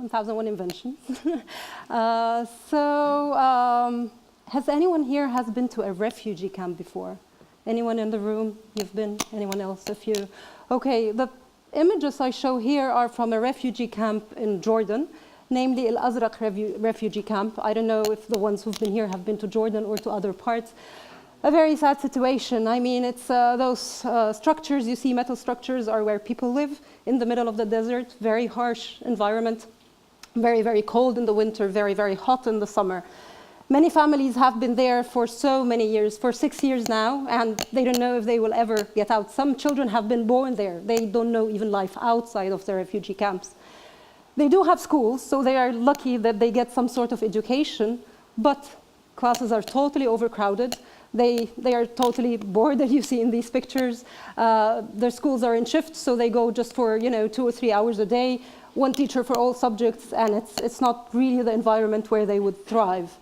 1001 inventions. Has anyone here been to a refugee camp before? Anyone in the room? You've been? Anyone else? A few. Okay, the images I show here are from a refugee camp in Jordan, namely Al Azraq refugee camp. I don't know if the ones who've been here have been to Jordan or to other parts. A very sad situation. I mean, it's those structures you see, metal structures, are where people live in the middle of the desert. Very harsh environment, very, very cold in the winter, very, very hot in the summer. Many families have been there for so many years, for 6 years now, and they don't know if they will ever get out. Some children have been born there. They don't know even life outside of the refugee camps. They do have schools, so they are lucky that they get some sort of education, but classes are totally overcrowded. They are totally bored, as you see in these pictures. Their schools are in shifts, so they go just for 2 or 3 hours a day, one teacher for all subjects, and it's not really the environment where they would thrive.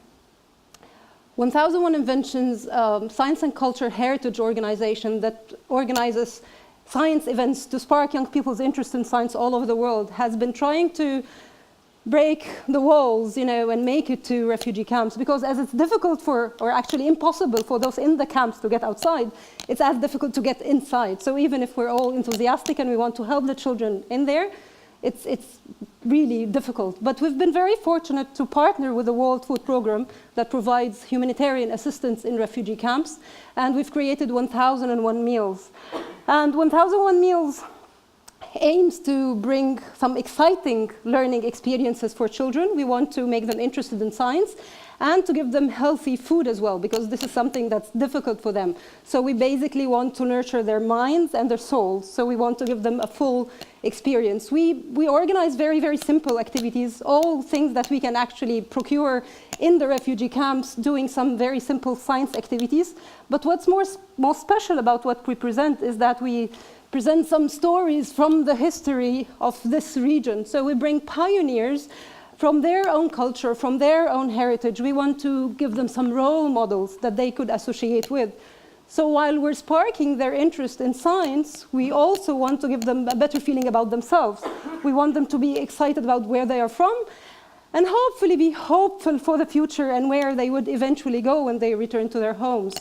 1001 Inventions, science and culture heritage organization that organizes science events to spark young people's interest in science all over the world, has been trying to break the walls, and make it to refugee camps, because as it's difficult or actually impossible for those in the camps to get outside, it's as difficult to get inside. So even if we're all enthusiastic and we want to help the children in there, it's really difficult. But we've been very fortunate to partner with the World Food Programme that provides humanitarian assistance in refugee camps, and we've created 1001 Meals. And 1001 Meals aims to bring some exciting learning experiences for children. We want to make them interested in science and to give them healthy food as well, because this is something that's difficult for them. So we basically want to nurture their minds and their souls. So we want to give them a full experience. We organize very, very simple activities, all things that we can actually procure in the refugee camps, doing some very simple science activities. But what's more special about what we present is that we present some stories from the history of this region. So we bring pioneers from their own culture, from their own heritage. We want to give them some role models that they could associate with. So while we're sparking their interest in science, we also want to give them a better feeling about themselves. We want them to be excited about where they are from, and hopefully be hopeful for the future and where they would eventually go when they return to their homes.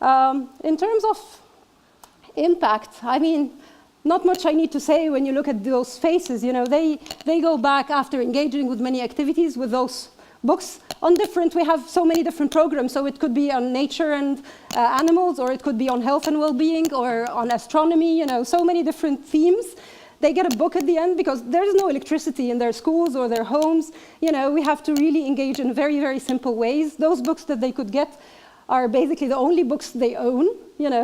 In terms of impact, I mean, not much I need to say when you look at those faces. They go back after engaging with many activities with those books on we have so many different programs, so it could be on nature and animals, or it could be on health and well-being, or on astronomy, so many different themes. They get a book at the end because there's no electricity in their schools or their homes. We have to really engage in very, very simple ways. Those books that they could get are basically the only books they own.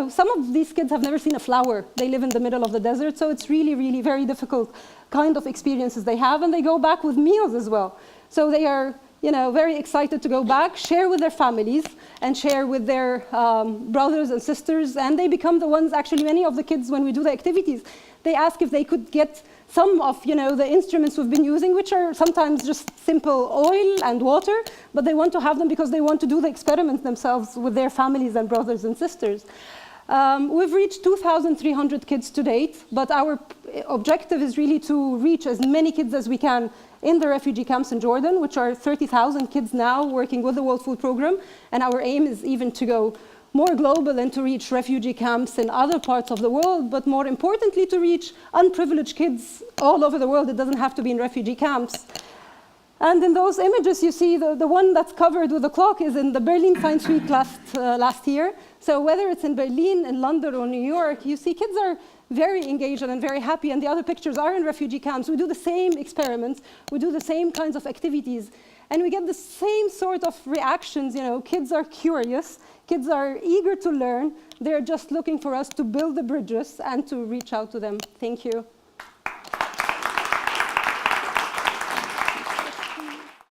Some of these kids have never seen a flower. They live in the middle of the desert, so it's really, really very difficult kind of experiences they have, and they go back with meals as well. So they are, very excited to go back, share with their families, and share with their brothers and sisters, and they become the ones, actually many of the kids, when we do the activities, they ask if they could get some of the instruments we've been using, which are sometimes just simple oil and water, but they want to have them because they want to do the experiments themselves with their families and brothers and sisters. We've reached 2,300 kids to date, but our objective is really to reach as many kids as we can in the refugee camps in Jordan, which are 30,000 kids now working with the World Food Programme, and our aim is even to go more global and to reach refugee camps in other parts of the world, but more importantly to reach unprivileged kids all over the world. It doesn't have to be in refugee camps. And in those images you see the one that's covered with the clock is in the Berlin Science Week last year. So whether it's in Berlin, in London, or New York, you see kids are very engaged and very happy, and the other pictures are in refugee camps. We do the same experiments, we do the same kinds of activities, and we get the same sort of reactions. Kids are curious, kids are eager to learn, they're just looking for us to build the bridges and to reach out to them. Thank you.